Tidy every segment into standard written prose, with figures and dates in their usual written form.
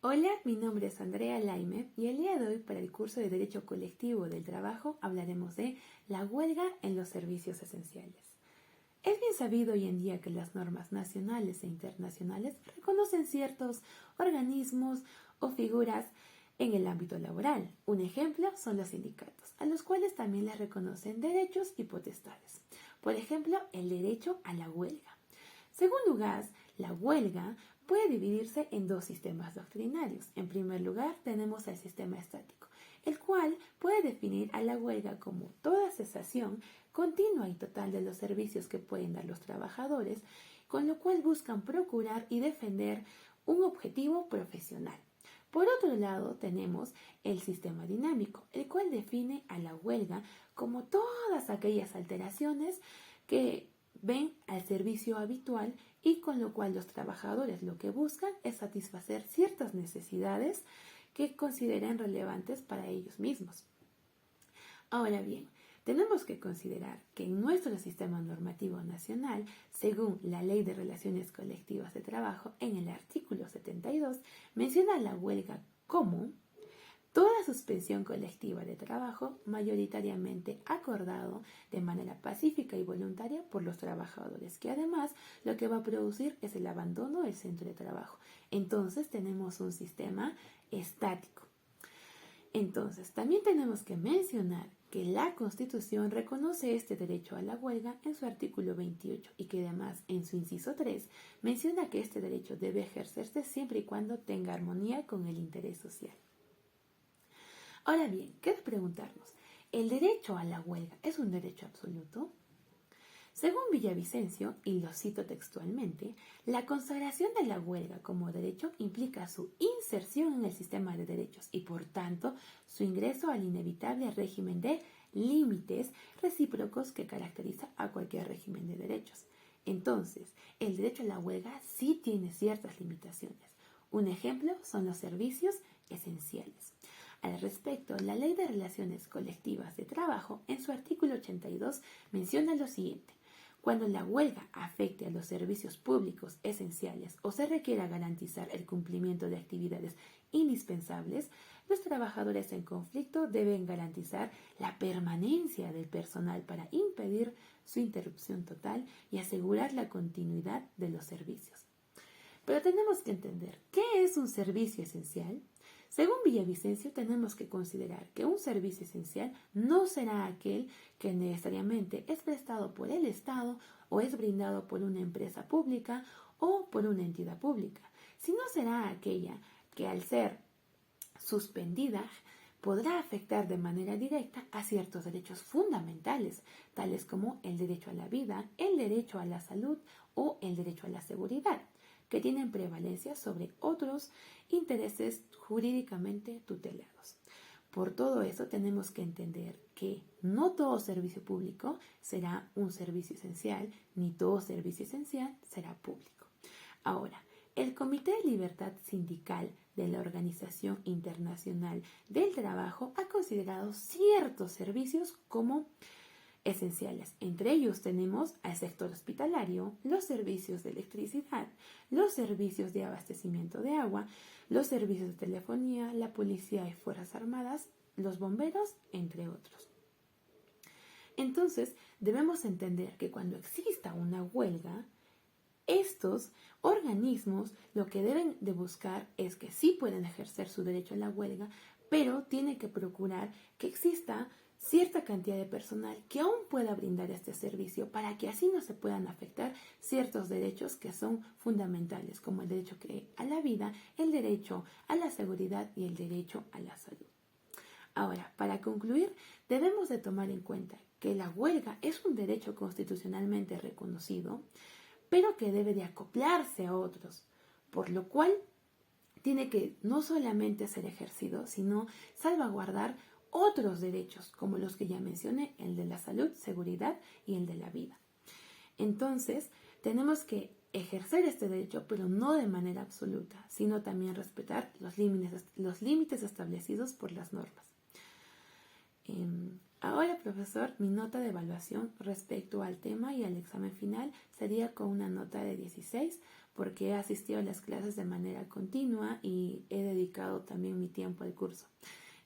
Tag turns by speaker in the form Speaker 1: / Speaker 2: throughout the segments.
Speaker 1: Hola, mi nombre es Andrea Laime y el día de hoy para el curso de Derecho Colectivo del Trabajo hablaremos de la huelga en los servicios esenciales. Es bien sabido hoy en día que las normas nacionales e internacionales reconocen ciertos organismos o figuras en el ámbito laboral. Un ejemplo son los sindicatos, a los cuales también les reconocen derechos y potestades. Por ejemplo, el derecho a la huelga. Según Lugáz, la huelga puede dividirse en dos sistemas doctrinarios. En primer lugar, tenemos el sistema estático, el cual puede definir a la huelga como toda cesación continua y total de los servicios que pueden dar los trabajadores, con lo cual buscan procurar y defender un objetivo profesional. Por otro lado, tenemos el sistema dinámico, el cual define a la huelga como todas aquellas alteraciones que ven al servicio habitual y con lo cual los trabajadores lo que buscan es satisfacer ciertas necesidades que consideren relevantes para ellos mismos. Ahora bien, tenemos que considerar que en nuestro sistema normativo nacional, según la Ley de Relaciones Colectivas de Trabajo, en el artículo 72, menciona la huelga como toda suspensión colectiva de trabajo mayoritariamente acordado de manera pacífica y voluntaria por los trabajadores, que además lo que va a producir es el abandono del centro de trabajo. Entonces tenemos un sistema estático. Entonces, también tenemos que mencionar que la Constitución reconoce este derecho a la huelga en su artículo 28 y que además en su inciso 3 menciona que este derecho debe ejercerse siempre y cuando tenga armonía con el interés social. Ahora bien, queda preguntarnos, ¿el derecho a la huelga es un derecho absoluto? Según Villavicencio, y lo cito textualmente, la consagración de la huelga como derecho implica su inserción en el sistema de derechos y, por tanto, su ingreso al inevitable régimen de límites recíprocos que caracteriza a cualquier régimen de derechos. Entonces, el derecho a la huelga sí tiene ciertas limitaciones. Un ejemplo son los servicios esenciales. Al respecto, la Ley de Relaciones Colectivas de Trabajo, en su artículo 82, menciona lo siguiente. Cuando la huelga afecte a los servicios públicos esenciales o se requiera garantizar el cumplimiento de actividades indispensables, los trabajadores en conflicto deben garantizar la permanencia del personal para impedir su interrupción total y asegurar la continuidad de los servicios. Pero tenemos que entender, ¿qué es un servicio esencial? Según Villavicencio, tenemos que considerar que un servicio esencial no será aquel que necesariamente es prestado por el Estado o es brindado por una empresa pública o por una entidad pública, sino será aquella que al ser suspendida podrá afectar de manera directa a ciertos derechos fundamentales, tales como el derecho a la vida, el derecho a la salud o el derecho a la seguridad, que tienen prevalencia sobre otros intereses jurídicamente tutelados. Por todo eso tenemos que entender que no todo servicio público será un servicio esencial, ni todo servicio esencial será público. Ahora, el Comité de Libertad Sindical de la Organización Internacional del Trabajo ha considerado ciertos servicios como esenciales. Entre ellos tenemos al sector hospitalario, los servicios de electricidad, los servicios de abastecimiento de agua, los servicios de telefonía, la policía y fuerzas armadas, los bomberos, entre otros. Entonces, debemos entender que cuando exista una huelga, estos organismos lo que deben de buscar es que sí pueden ejercer su derecho a la huelga, pero tiene que procurar que exista cierta cantidad de personal que aún pueda brindar este servicio para que así no se puedan afectar ciertos derechos que son fundamentales, como el derecho a la vida, el derecho a la seguridad y el derecho a la salud. Ahora, para concluir, debemos de tomar en cuenta que la huelga es un derecho constitucionalmente reconocido, pero que debe de acoplarse a otros, por lo cual tiene que no solamente ser ejercido, sino salvaguardar otros derechos, como los que ya mencioné, el de la salud, seguridad y el de la vida. Entonces, tenemos que ejercer este derecho, pero no de manera absoluta, sino también respetar los límites establecidos por las normas. Ahora, profesor, mi nota de evaluación respecto al tema y al examen final sería con una nota de 16 porque he asistido a las clases de manera continua y he dedicado también mi tiempo al curso.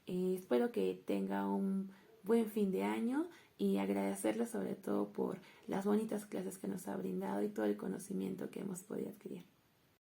Speaker 1: Espero que tenga un buen fin de año y agradecerle sobre todo por las bonitas clases que nos ha brindado y todo el conocimiento que hemos podido adquirir.